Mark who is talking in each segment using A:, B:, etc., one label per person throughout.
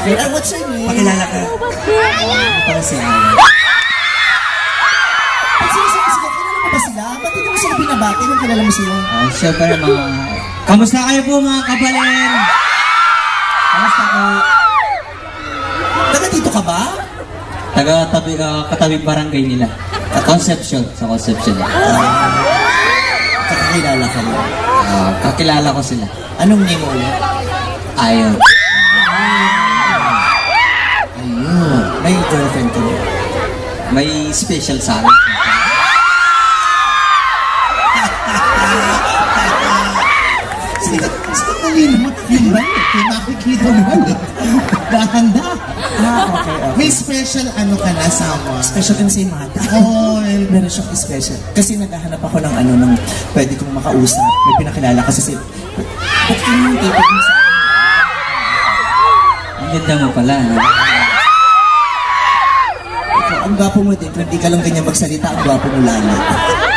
A: Okay. What's your name?
B: Pakilala ka. Para siya.
A: Kilala mo ba sila? Ba't hindi mo sila binabati nung kilala mo sila?
B: Siyempre mga... Kamusta kayo po mga kabalen? Kamusta ko?
A: Taga dito ka ba?
B: Katabi barangay nila. Conception. Sa Conception.
A: Kakakilala ka mo?
B: Kakilala ko sila.
A: Anong name mo ulit?
B: Ayun.
A: Ayun. May girlfriend ka mo?
B: May special sa akin.
A: Sandali naman. Yun ba? Kaya makikita naman. Gahanda. Okay. May special ano ka na sama? Special ka na sa mata. Oo. Meron siyang special. Kasi naghahanap ako ng ano, ng pwede kong makausap. May pinakilala kasi si... Ba't ka naman tipag mo sa...
B: Ang ganda mo pala.
A: Ang gwapo mo din, kung di ka lang ganyan magsalita, ang gwapo mo lalo.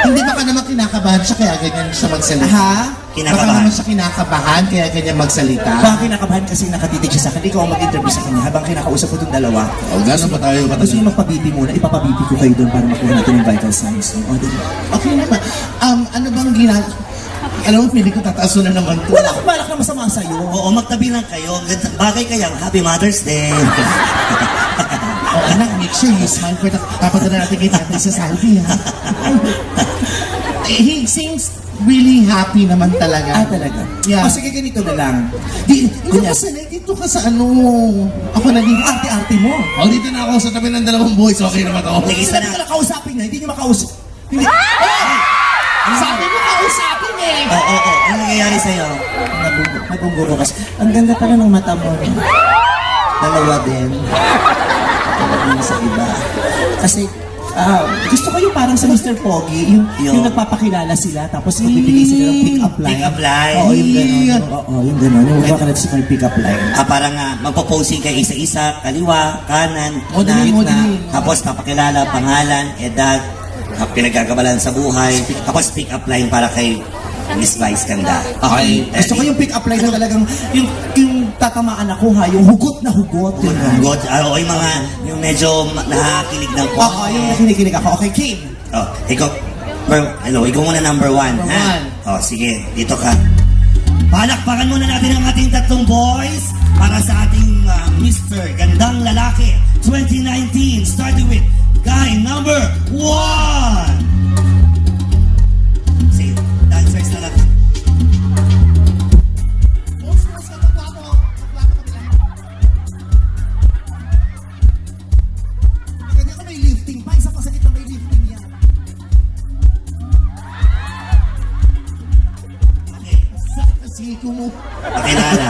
C: Hindi ba ka naman kinakabahan siya kaya ganyan siya magsalita?
A: Ha?
C: Baka naman siya kinakabahan kaya ganyan magsalita?
A: Baka kinakabahan kasi nakatitig siya sa akin. Ikaw ang mag-interview sa kanya habang kinakausap ko itong dalawa.
C: O, gano'n ba tayo?
A: Gusto nyo magpabibi muna, ipapabibi ko kayo doon para makuha natin yung vital signs. O, diba?
C: Okay naman. Ano bang ginagawa? Alam mo, feeling ko tataaso na naman to.
A: Wala akong balak na masama sa'yo.
D: Oo, magtabi lang kayo. Bagay kayang Happy Mother's Day.
C: O, anak, make sure you smile for the... Papadala natin kay tatay sa Saudi, ha? He seems really happy naman talaga.
A: Talaga?
C: Yeah.
A: O, sige, ganito na lang.
C: Dito ka sanay, dito ka sa ano... Ako naging arte-arte mo. O, dito na ako sa tabi ng dalawang boys. Okay naman ako.
A: Isa na kausapin na, hindi nyo makausap. Hindi.
C: Sabi mo kausapin eh!
D: Oo. Ano nangyayari sa'yo?
A: Nagbuburo kasi. Ang ganda pala ng mata mo. Dalawa din. Dalawa sa iba. Kasi, gusto ko yung parang sa Mr. Pogi, yung nagpapakilala sila, tapos magbibigay sila ng pick-up line.
D: Pick-up line?
A: Oo, yung gano'n. Oo, yung gano'n. Yung magpapakilala sila ng pick-up line.
D: Parang magpo-posing kay isa-isa, kaliwa, kanan,
C: Modeling.
D: tapos papakilala, pangalan, edad, pinagkakabalan sa buhay, tapos pick-up line para kay Miss Vice Ganda.
A: Okay. Gusto ko yung pick-up line na talagang, yung tatamaan ako ha, yung hugot na hugot.
D: Good. Yung mga, yung medyo nakakilig ng po.
A: Oo, yung nakikinig ako. Okay, Kim.
D: Ikaw muna number one. Sige, dito ka. Palakpakan muna natin ang ating tatlong boys para sa ating Mr. Gandang Lalaki 2019, starting with guy number 1. Sige, dancers na lang.
A: Hindi ako may lifting pa. Isa pa sakit na may lifting yan.
C: Siko mo.
D: Pakilala.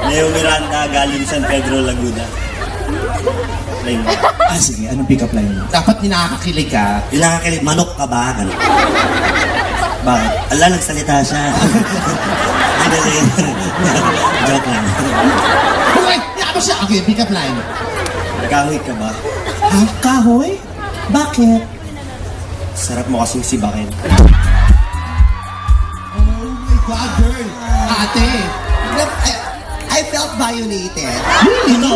D: Leo Miranda, galing San Pedro, Laguna.
A: Sige. Anong pick-up line mo?
C: Dapat nakakakilig ka.
D: Ilang kakilig, manok ka ba? Ano? Bakit? Ala, nagsalita siya. Joke lang.
C: Okay, ano siya? Okay, pick up line.
D: Kahoy ka ba?
A: Ha? Kahoy? Bakit?
D: Sarap mo kasing sibakin.
C: Oh my God, girl. Ate.
A: I felt violated.
C: Really?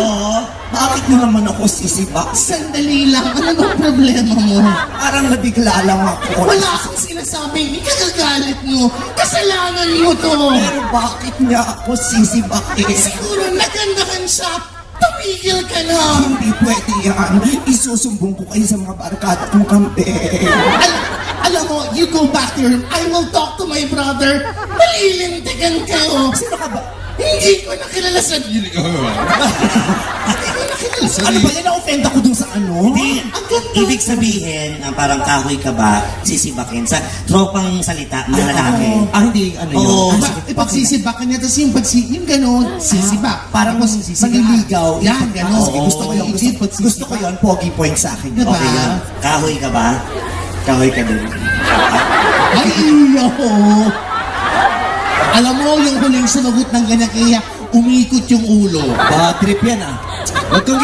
A: Bakit mo naman ako sisibak?
C: Sandali lang. Ano bang problema mo?
A: Parang nabigla lang ako.
C: Wala akong sinasabi. Ikagagalit mo. Kasalanan mo to.
A: Pero bakit niya ako sisibak?
C: Siguro nagandahan siya. Tumigil ka na.
A: Hindi pwede yan. Isusumbong ko kayo sa mga barkada kong kampe.
C: Alam mo, you go back to your room. I will talk to my brother. Malilintigan kayo.
A: Sino ka ba?
C: Hindi ko nakilala sa... Hindi ko nakilala sa...
A: Ano ba yan? Na-offend ako dun sa ano?
D: Hindi. Ibig sabihin, parang kahoy ka ba, sisibakin. Sa tropang salita, mga lalaki.
A: Hindi, ano yun?
D: Oo.
C: Ipagsisibakan niya, tapos yung gano'n, sisibak.
A: Parang manliligaw.
C: Yan, gano'n.
A: Gusto ko yun. Gusto ko yun. Pogi point sa akin.
C: Diba?
D: Okay yun. Kahoy ka ba? Kahoy ka dun.
C: Ay, iyo! Alam mo, yung huling sumagot ng ganyan kaya, umikot yung ulo.
A: Bad trip yan Huwag kang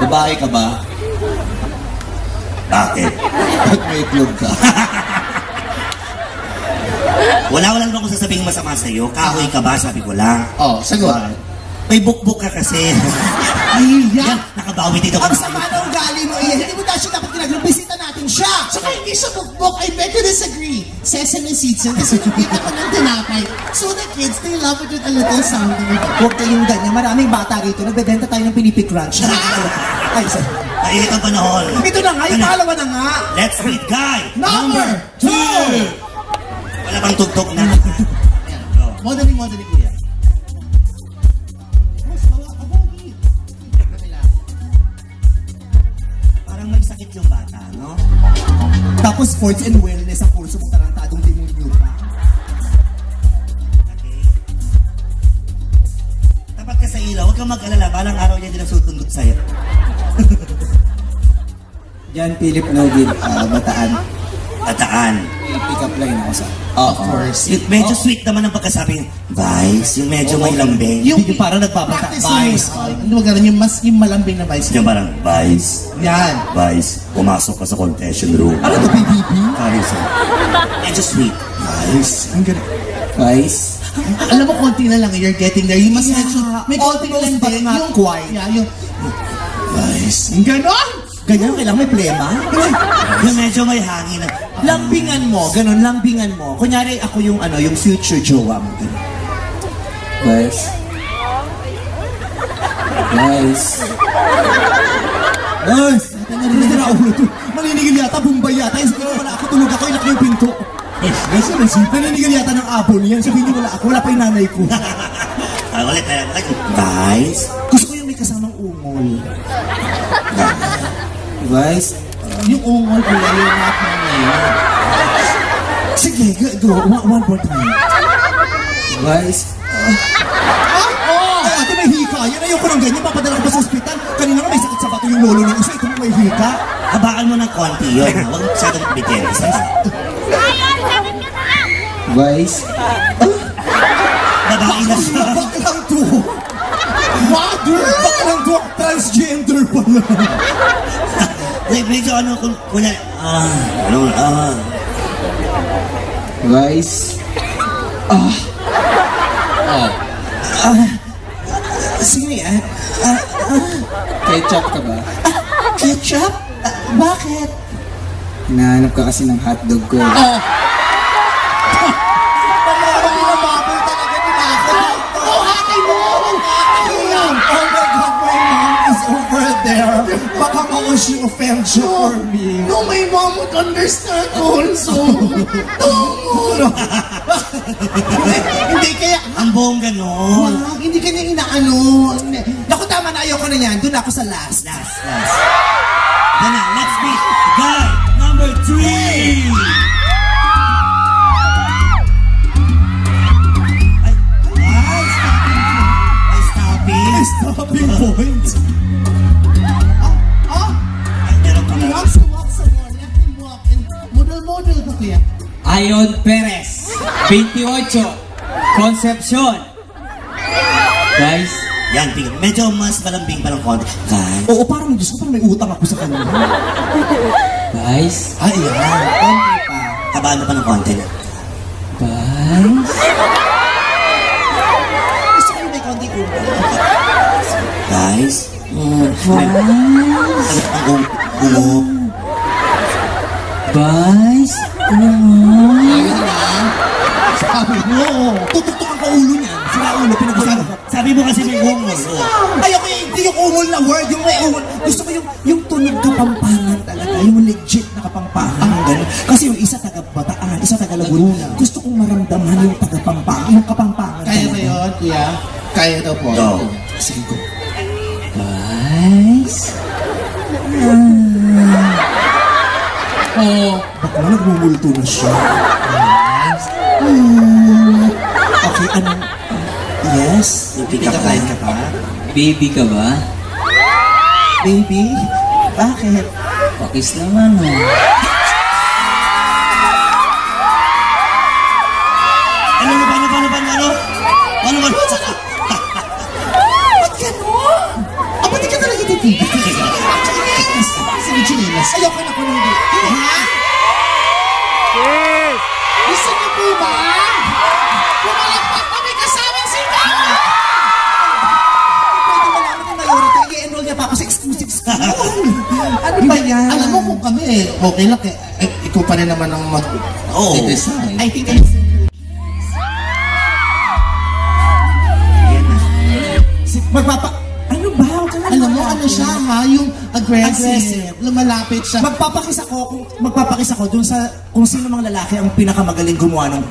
A: Babae ka ba?
D: Bakit?
A: Ba't may itlog ka?
D: Wala naman akong sasabing masama sa'yo. Kahoy ka ba? Sabi ko lang.
C: Oh, sagot.
D: May bukbuk ka kasi.
A: Ay,
D: Yan, nakabawi dito ka.
A: Ang sama ng ugali mo, Ian. Hindi mo dahil siya dapat ginagawa. Bisita natin siya. Saka hindi siya bukbok. I beg to disagree. Sesame seeds yun. Kasi nakita ko ng tinapay. So the kids, they love it with a little sound. Huwag kayong ganyan. Maraming bata rito. Nagbebenta tayo ng Pinipi Crunch. Ay, sir.
D: Mainit ang panahon.
A: Ito na nga. Yung pangalawa na nga.
D: Let's meet guy.
A: Number 2.
D: Wala bang tugtog na?
A: Modeling, kuya.
D: Parang may sakit yung bata, no?
A: Tapos sports and wellness ang kurso mong tarantadong demonyo pa.
D: Okay. Tapat ka sa ilaw, huwag kang mag-alala. Balang araw niya din ang susundot sa'yo.
B: Jan Philip Nogin, Bataan.
D: Bataan.
B: Pick up line ako sa...
A: Of course.
D: Medyo sweet naman ang pagkasabi. Vice, yung medyo may lambing.
A: Yung
B: parang nagpapata.
A: Vice. Ano ba ganun? Yung malambing na Vice.
D: Yung parang, Vice,
A: Yan.
D: Vice, pumasok ka sa confession room.
A: Ano to, PBB?
D: Carissa. Medyo sweet. Vice.
A: Ang galing.
B: Vice.
A: Alam mo, konti na lang, you're getting there. You must medyo, may konti na lang
B: Almost, but
A: din.
B: not
A: Yung
B: quite.
A: Yeah, yung... Vice. Yung ganon!
B: Ganyan, kailangan may plema.
D: Yung medyo may hangin.
B: Lambingan mo, ganun, lambingan mo. Kunyari, ako yung yung future jowa mo. Guys. Guys. Guys. Hindi na ulo to. Maninigil yata, Bombay yata. Sabihin mo wala ako, tulog ako, ilak yung pinto. Naninigil yata ng abon yan. Sabihin niyo wala ako, wala pa yung nanay ko.
D: Ulit na lang. Vice.
A: Gusto ko yung may kasamang ungol.
B: Guys.
A: Yung ungol, yung not na ngayon.
B: Sige, go. One more time. Guys. Ate, may hika. Yan, ayoko ng ganyan. Papadala ko pa sa ospital. Kanina nga may sakit sa bato yung lolo ng isa. Ito mo may hika.
D: Habaan mo ng konti yun. Huwag mo masyadong bitin.
B: Guys.
D: Babae na siya.
B: Baklang to. Mother! Baklang to. Transgender pala.
D: Like, medyo kunya,
B: Guys. Sige, ketchup ka ba?
A: Ketchup? Bakit?
B: Hinahanap ka kasi ng hotdog ko.
A: Pinababol talaga nila ako. Oh, hatay mo! Oh my God, my mom is over there. Baka she offend you for me. No, my mom would understand also. No. Hindi kaya...
D: ang buong ganon.
A: Wag, hindi kanya inaano. Naku, tama na, ayoko na yan. Doon ako sa last.
D: Then now, let's meet guy number 3.
A: Stopping point. Walk some more. Let him walk. Model ka kuya.
B: Ayon Perez, 28, Concepcion. Guys.
D: Yan, medyo mas malambing pa ng konti. Guys.
B: Oo, parang Diyos ko, parang may utang ako sa kanya. Guys.
A: Ay, yan. Konti pa.
D: Tabaan mo pa ng konti na.
B: Guys.
A: Gusto ko yung may konti ko.
D: Guys.
B: Guys.
A: Ayun na.
B: Sabi mo. Tutuktok ang kaulo niya. Sila ulo, pinag-usapan ko.
D: Sabi mo kasi may humor.
B: Ayoko hindi yung ungol na word, yung may ungol. Gusto ko yung tunog kapampangan talaga, yung legit na kapampangan. Ganun. Kasi yung isa taga-Bataan, isa taga-Laguna. Gusto kong maramdaman yung taga-pampangan, yung kapampangan.
A: Kaya
B: talaga.
A: ba yun, kuya? Kaya daw po.
D: Go.
B: Sige ko. Guys. Baka na nagmumulto na siya. Okay, anong... Yes?
D: Pick up line ka pa?
B: Baby ka ba?
A: Baby? Bakit?
B: Pakis naman, ha?
D: Ano? Ba't
A: gano'n? Ba't di ka talaga titigil? Sige, Chinelas. Ayoko na ko nung hindi. Ha? Gusto niyo po ba? Pumalagpak kami kasama si Mama!
C: okay lang. Ikaw pa rin naman ang mag-design.
B: I think ano ba?
A: Alam mo, ano siya ha? Yung aggressive. Lumalapit siya.
B: Magpapakis ako dun sa kung sino mang lalaki ang pinakamagaling gumawa ng